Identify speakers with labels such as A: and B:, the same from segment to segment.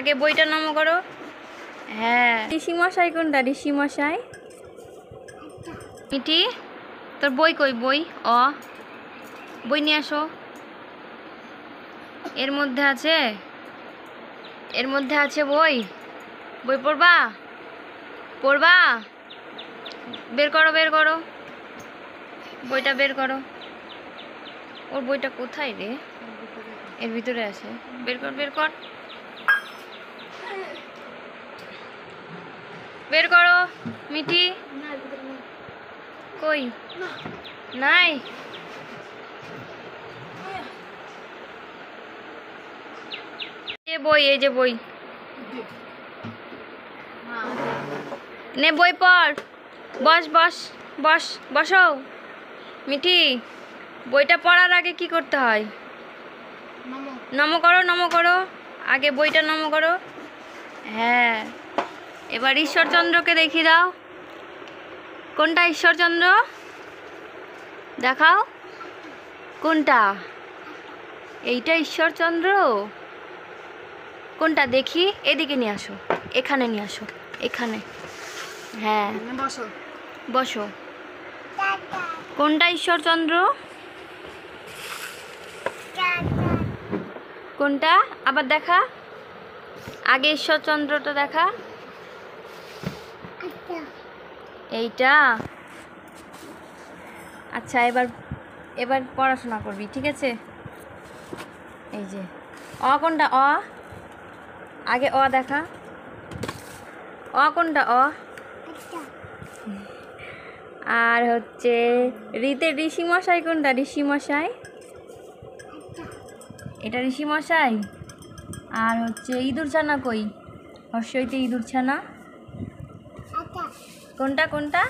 A: আগে বইটা নম করো। হ্যাঁ, ঋষি মশাই কোনটা? ঋষি মশাই। মিঠি, তোর বই কই? বই বই নিয়ে আসো। এর মধ্যে আছে বই। বই পড়বা? বের করো বইটা বের করো। ওর বইটা কোথায় রে? এর ভিতরে আছে। বের কর বের করো মিঠি। কই? নাই। এই যে বই নে, বই পড়। বসো মিঠি। বইটা পড়ার আগে কি করতে হয়? নম করো। আগে বইটা নম করো। হ্যাঁ, এবার ঈশ্বরচন্দ্রকে দেখিয়ে দাও। কোনটা ঈশ্বরচন্দ্র? দেখাও কোনটা। এইটা ঈশ্বরচন্দ্র। কোনটা দেখি? এদিকে নিয়ে আসো, এখানে নিয়ে আসো, এখানে। হ্যাঁ, বসো। কোনটা ঈশ্বরচন্দ্র? কোনটা? আবার দেখা। আগে ঈশ্বরচন্দ্রটা দেখা। এইটা। আচ্ছা, এবার পড়াশোনা করবি, ঠিক আছে? এই যে কোনটা? আগে দেখা। কোনটা? আর হচ্ছে ঋষি মশাই কোনটা? ঋষি মশাই। এটা ঋষি মশাই। আর হচ্ছে ইঁদুর ছানা কই? হর্ষইতে ইঁদুর ছানা। কোনটা?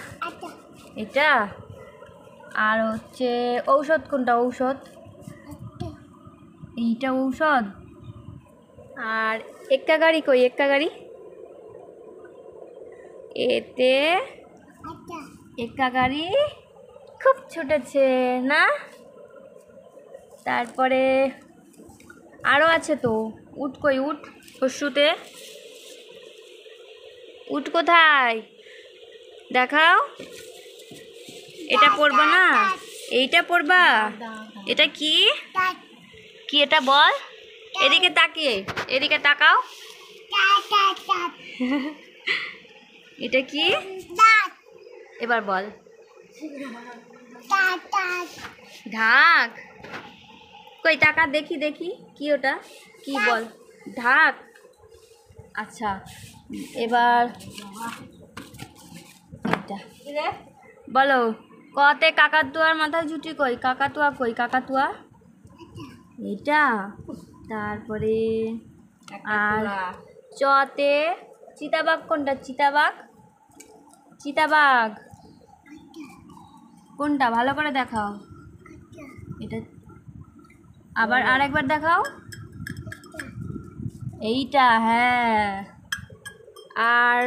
A: এটা। আর হচ্ছে ঔষধ কোনটা? ঔষধ। এইটা ঔষধ। আর এক্কা গাড়ি কই? এক্কা গাড়ি। এতে এক্কা গাড়ি খুব ছুটেছে না? তারপরে আরও আছে তো। উট কই? উট। হর্ষুতে উট কোথায়? দেখাও। এটা পড়বা না? এইটা পড়বা? এটা কি এটা বল। এদিকে তাকাও। এটা কি? এবার বল। ঢাক কই? টাকা দেখি কি ওটা? কি বল? ঢাক। আচ্ছা, এবার এটা বলো। কতে কাকাতুয়ার মাথায় জুটি কই? কাকাতুয়া কই? কাকাতুয়া। এটা। তারপরে আর চতে চিতাবাঘ কোনটা? চিতাবাঘ কোনটা? ভালো করে দেখাও। এটা। আবার আরেকবার দেখাও। এইটা। হ্যাঁ। আর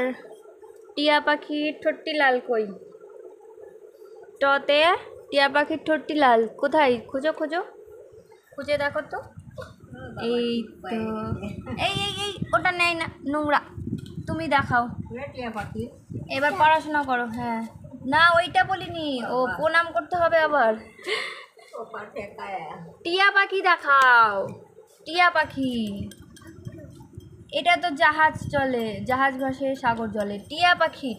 A: টিয়া পাখির ঠোঁটটি লাল কই? টতে টিয়া পাখির ঠোঁটটি লাল কোথায়? খুঁজে দেখো তো। এই তো। এই ওটা নেই না, নোংরা। তুমি দেখাও। এবার পড়াশোনা করো। হ্যাঁ, না ওইটা বলিনি। প্রণাম করতে হবে আবার। টিয়া পাখি দেখাও। টিয়া পাখি। এটা তো জাহাজ চলে, জাহাজ ভাসে সাগর জলে। টিয়া পাখি।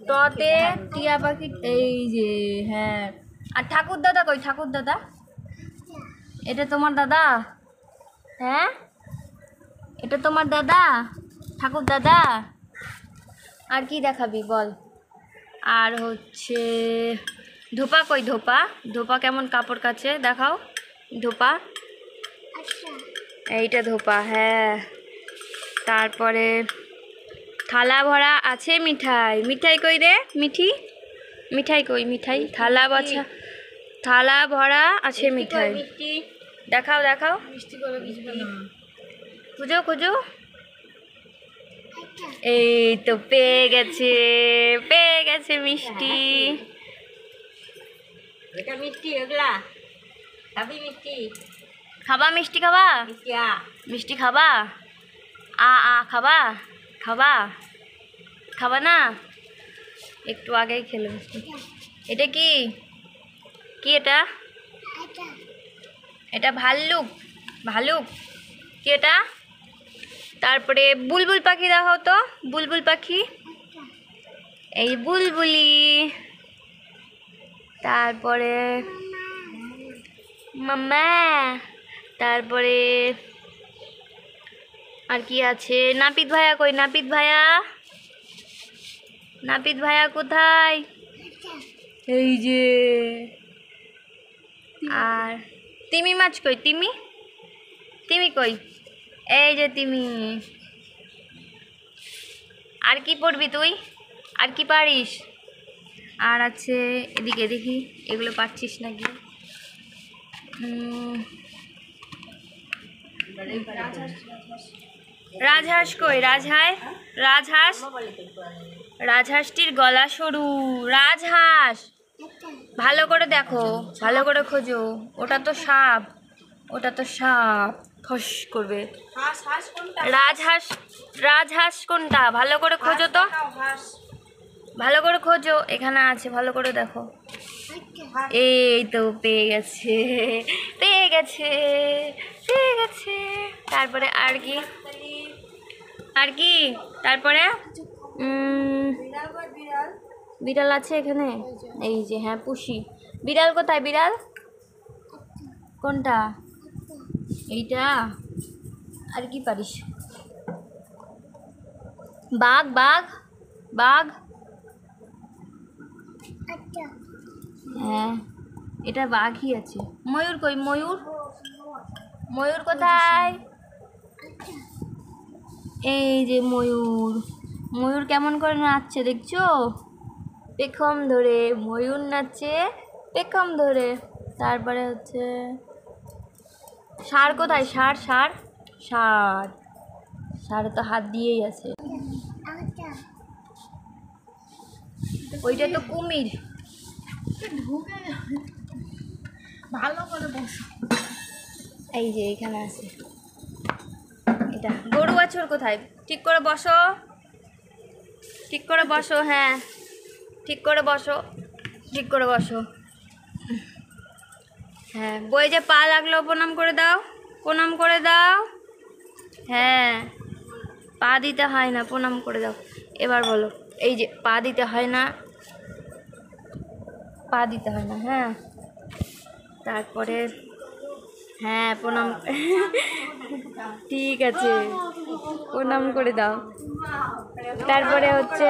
A: টতে টিয়া পাখি। এই যে। হ্যাঁ। আর ঠাকুর দাদা কই? ঠাকুর দাদা। এটা তোমার দাদা? হ্যাঁ, এটা তোমার দাদা? ঠাকুর দাদা। আর কি দেখাবি বল? আর হচ্ছে ধোপা কই? ধোপা কেমন কাপড় কাচে? দেখাও ধোপা। এইটা ধোপা। হ্যাঁ। তারপরে থালা ভরা আছে মিঠাই কই রে? মিঠাই কই? থালা ভরা আছে মিঠাই। দেখাও। খুঁজো। এই তো পেয়ে গেছে মিষ্টি। খাবা মিষ্টি খাবা? খাবা খাবা খাবা না? একটু আগেই খেলে। এটা কি কি এটা? এটা ভাল্লুক। ভালুক কি এটা? তারপরে বুলবুল পাখি দেখাও তো, বুলবুল পাখি। এই বুলবুলি। তারপরে মাম্মা। তারপরে আর কি আছে? নাপিত ভাইয়া কই? নাপিত ভাইয়া, নাপিত ভাইয়া কোথায়? এই যে। আর তিমি মাছ কই? তিমি, তিমি কই? এই যে তিমি। আর কি পড়বি তুই? আর কি পারিস? আর আছে এদিকে দেখি, এগুলো পারছিস নাকি? রাজহাঁস কই? রাজহাঁস, রাজহাঁস, রাজহাঁসটির গলা সরু। রাজহাঁস ভালো করে দেখো, ভালো করে খোঁজো। ওটা তো সাপ, ওটা তো সাপ, ফস করবে। রাজহাঁস, রাজহাঁস কোনটা? ভালো করে খোঁজো তো, ভালো করে খোঁজো। এখানে আছে, ভালো করে দেখো। এই তো পেয়ে গেছে, পেয়ে গেছে, পেয়ে গেছে। তারপরে আর কি? আর কি? তারপরে বিড়াল আছে এখানে, এই যে। হ্যাঁ পুষি। বিড়াল কোথায়? বিড়াল কোনটা? এইটা। আর কি পারিস? বাঘ, বাঘ, বাঘ। হ্যাঁ এটা বাঘই আছে। ময়ূর কই? ময়ূর, ময়ূর কোথায়? এই যে ময়ূর। ময়ূর কেমন করে নাচছে দেখছো? পেখম ধরে ময়ূর নাচছে, পেখম ধরে। তারপরে হচ্ছে ষাঁড় কোথায়? ষাঁড়, ষাঁড়, ষাঁড়। ষাঁড় তো হাত দিয়েই আছে। ওইটা তো কুমির। ভালো করে বসো। এই যে এখানে আছে। এটা গরু বাছুর কোথায়? ঠিক করে বসো, ঠিক করে বসো। হ্যাঁ ঠিক করে বসো, ঠিক করে বসো। হ্যাঁ বই যে পা লাগলো, প্রণাম করে দাও, প্রণাম করে দাও। হ্যাঁ পা দিতে হয় না, প্রণাম করে দাও। এবার বলো, এই যে পা দিতে হয় না, পা দিতে হয় না। হ্যাঁ তারপরে হ্যাঁ প্রণাম। ঠিক আছে, প্রণাম করে দাও। তারপরে হচ্ছে